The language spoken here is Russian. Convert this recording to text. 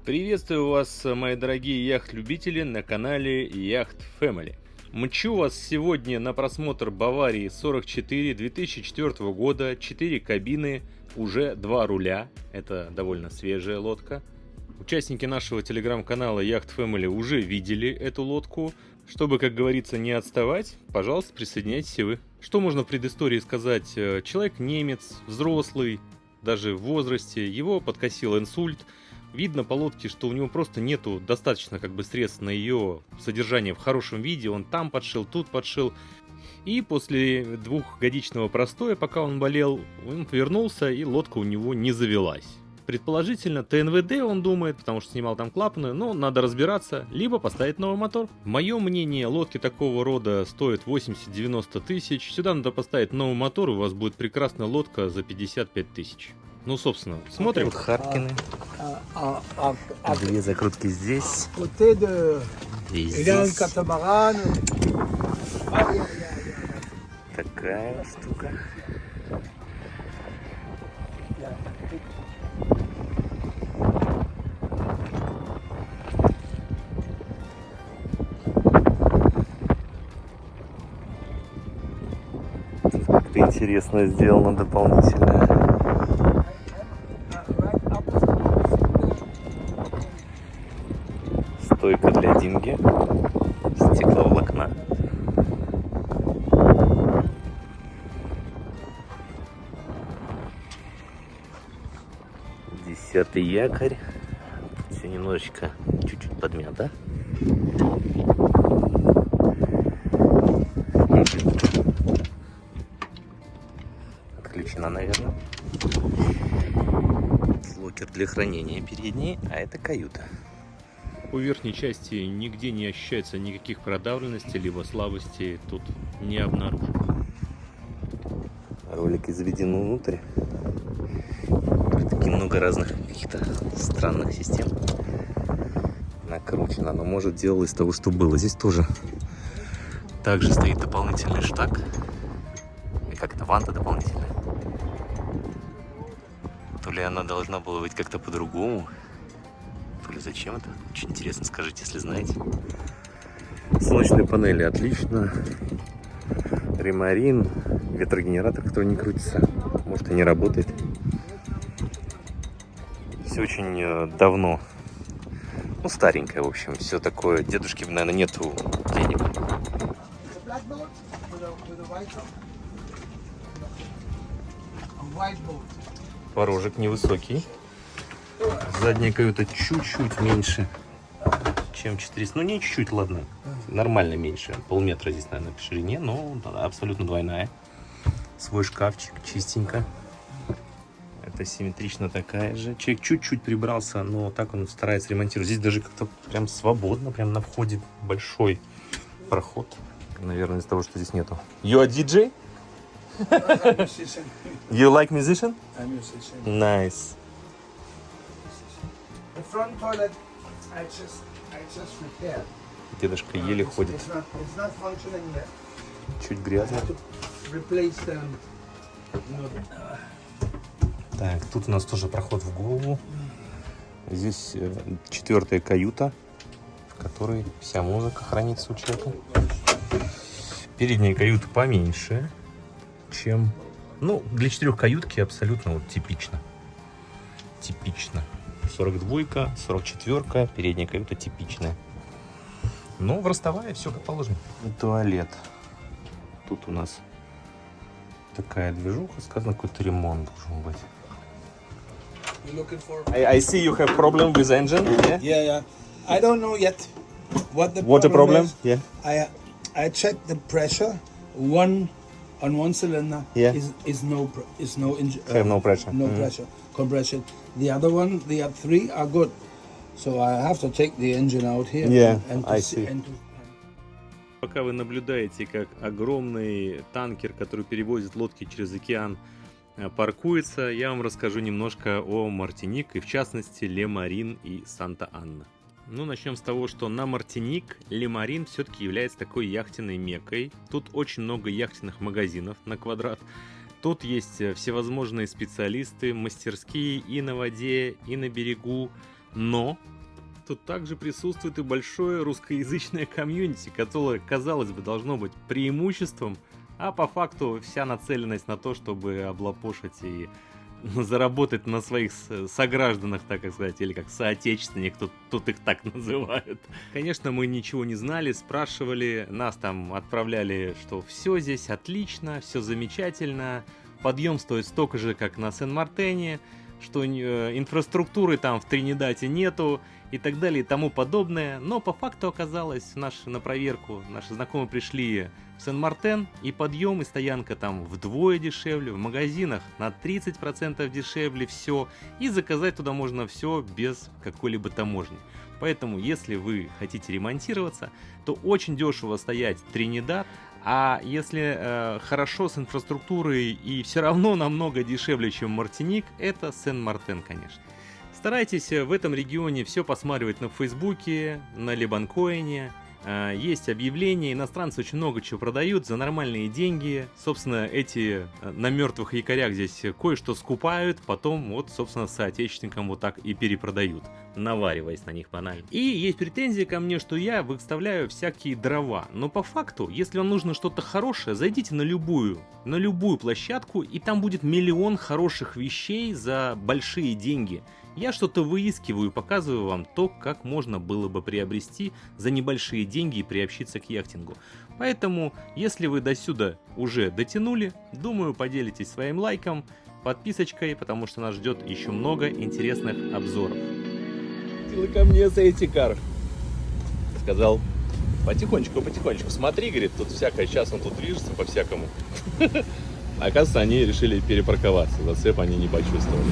Приветствую вас, мои дорогие яхт-любители, на канале Yacht Family. Мчу вас сегодня на просмотр Баварии 44 2004 года, 4 кабины, уже 2 руля, это довольно свежая лодка. Участники нашего телеграм-канала Yacht Family уже видели эту лодку. Чтобы, как говорится, не отставать, пожалуйста, присоединяйтесь и вы. Что можно в предыстории сказать? Человек немец, взрослый, даже в возрасте, его подкосил инсульт. Видно по лодке, что у него просто нету достаточно средств на ее содержание в хорошем виде. Он там подшил, тут подшил. И после двухгодичного простоя, пока он болел, он вернулся, и лодка у него не завелась. Предположительно, ТНВД, он думает, потому что снимал там клапаны, но надо разбираться, либо поставить новый мотор. Мое мнение, лодки такого рода стоят 80-90 тысяч. Сюда надо поставить новый мотор, и у вас будет прекрасная лодка за 55 тысяч. Ну, собственно, смотрим. Тут Харкины. Две закрутки здесь. Две здесь. Такая штука. Как-то интересно сделано дополнительно. Стойка для динги, стекловолокна. Десятый якорь. Все немножечко, чуть-чуть подмято. Отключена, наверное. Локер для хранения передней, а это каюта. По верхней части нигде не ощущается никаких продавленностей, либо слабостей тут не обнаружено. Ролики заведены внутрь. Такие много разных каких-то странных систем. Накручено, но может делал из того, что было. Здесь тоже также стоит дополнительный штаг. И как-то ванта дополнительная. То ли она должна была быть как-то по-другому. То ли зачем это? Очень интересно, скажите, если знаете. Солнечные панели отлично. Ремарин. Ветрогенератор, который не крутится. Может, и не работает. Все очень давно. Ну, старенькое, в общем. Все такое. Дедушки, наверное, нету денег. Порожек невысокий. Задняя каюта чуть-чуть меньше, чем 400. Ну, не чуть-чуть, ладно. Нормально меньше. Полметра здесь, наверное, по ширине, но абсолютно двойная. Свой шкафчик, чистенько. Это симметрично такая же. Человек чуть-чуть прибрался, но так он старается ремонтировать. Здесь даже как-то прям свободно, прям на входе большой проход. Наверное, из-за того, что здесь нету. You a DJ? I'm a musician. You like musician? I'm a musician. Nice. The front toilet, I just repaired. Дедушка еле ходит. It's not functioning yet. Чуть I грязно. have to replace them. Так, тут у нас тоже проход в голову. Здесь четвертая каюта, в которой вся музыка хранится у человека. Передняя каюта поменьше, чем... Ну, для 4 каютки абсолютно вот типично. Типично. 42-ка, 44-ка, передняя каюта типичная. Но в ростовая все как положено. Туалет. Тут у нас такая движуха, сказано, какой-то ремонт должен быть. You're looking for? I see you have problem with engine. Yeah. Yeah. I don't know yet what the What the problem? is. Yeah. I checked the pressure. One on one cylinder Yeah. is no Have no pressure. no pressure compression. The other one, the other 3 are good. So I have to take the engine out here. Yeah, and I see. see. Пока вы наблюдаете, как огромный танкер, который перевозит лодки через океан, паркуется, я вам расскажу немножко о Мартиник и, в частности, Ле Марин и Санта-Анна. Ну, начнем с того, что на Мартиник Ле Марин все-таки является такой яхтенной меккой. Тут очень много яхтенных магазинов на квадрат. Тут есть всевозможные специалисты, мастерские и на воде, и на берегу. Но тут также присутствует и большое русскоязычное комьюнити, которое, казалось бы, должно быть преимуществом, а по факту вся нацеленность на то, чтобы облапошить и заработать на своих согражданах, так сказать, или как соотечественников, тут их так называют. Конечно, мы ничего не знали, спрашивали, нас там отправляли, что все здесь отлично, все замечательно, подъем стоит столько же, как на Сен-Мартене, что инфраструктуры там в Тринидаде нету и так далее и тому подобное. Но по факту оказалось, на проверку наши знакомые пришли в Сен-Мартен, и подъем и стоянка там вдвое дешевле, в магазинах на 30% дешевле все, и заказать туда можно все без какой-либо таможни. Поэтому, если вы хотите ремонтироваться, то очень дешево стоять Тринидад, а если хорошо с инфраструктурой и все равно намного дешевле, чем Мартиник, это Сен-Мартен, конечно. Старайтесь в этом регионе все посматривать на Фейсбуке, на Либанкоине. Есть объявления, иностранцы очень много чего продают за нормальные деньги. Собственно, эти на мертвых якорях здесь кое-что скупают, потом вот, собственно, соотечественникам вот так и перепродают, навариваясь на них банально. И есть претензии ко мне, что я выставляю всякие дрова. Но по факту, если вам нужно что-то хорошее, зайдите на любую площадку, и там будет миллион хороших вещей за большие деньги. Я что-то выискиваю и показываю вам то, как можно было бы приобрести за небольшие деньги и приобщиться к яхтингу. Поэтому, если вы до сюда уже дотянули, думаю, поделитесь своим лайком, подписочкой, потому что нас ждет еще много интересных обзоров. Ты ко мне Сейтикар. Сказал, потихонечку, смотри, говорит, тут всякое, сейчас он тут движется по-всякому. Оказывается, они решили перепарковаться, зацеп они не почувствовали.